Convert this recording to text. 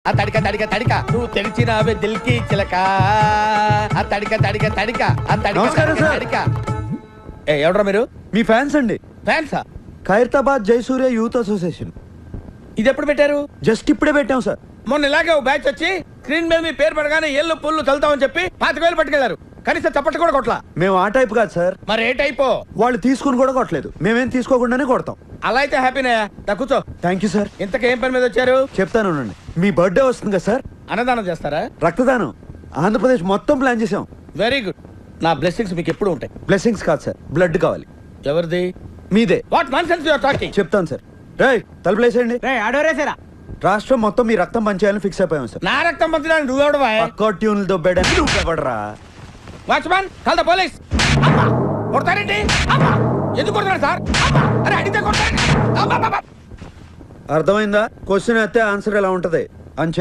ఆ తడిక తడిక తడిక నువ్వు తెలిసినావే దిల్కి చిలక ఆ తడిక తడిక తడిక ఆ తడిక నమస్కారం తడిక సార్. తడిక ఎవడ్రా మీరు మీ ఫ్యాన్స్ అండి. ఫ్యాన్సా? Khairatabad Jayasurya youth association. ఇది ఎప్పుడు పెట్టారు? జస్ట్ ఇప్పుడే పెట్టాం సార్. మొన్న ఇలాగే ఓ బ్యాచ్ వచ్చి స్క్రీన్ మీద మీ పేరు పడగానే ఏళ్ళు పుల్లు చల్లుతామని చెప్పి 25,000 పట్టుకెళ్లారు. కనీసం చప్పట్లు కూడా కొట్లా. మేము ఆ టైప్ కాదు సార్. మరి ఏ టైపో? వాళ్ళు తీసుకుని కూడా కొట్టలేదు, మేమేం తీసుకోకుండానే కొడతాం. అలా అయితే హ్యాపీనే. కూర్చో. Thank you sir. ఇంతకేం పని మీద వచ్చారు? చెప్తాను ఉండండి. మీ బర్త్డే వస్తుంది కదా సార్, అన్నదానం చేస్తారా? రక్తదానం ఆంధ్రప్రదేశ్ మొత్తం ప్లాన్ చేసాం. Very good. నా బ్లెస్సింగ్స్ మీకు ఎప్పుడు ఉంటాయి. బ్లెస్సింగ్స్ కాదు సార్, బ్లడ్ కావాలి. ఎవరిది? మీదే. What nonsense you are talking? చెప్తాను సార్. రేయ్ తలుపులేసేయండి. ఆడోరేసారా? రాష్ట్రం మొత్తం మీ రక్తం పంచేయాలని ఫిక్స్ అయిపోయాం సార్. నా రక్తం పంచడానికి నువ్వెవడవా? పక్కా ట్యూన్లతో బెడ్ ఎవడరా? Watchman call the police. కొడతారేంటి? ఎందుకు కొడతారు సార్? అరే అడిగితే కొడతారు. అర్థమైందా? క్వశ్చన్ అయితే ఆన్సర్ ఎలా ఉంటది అంచే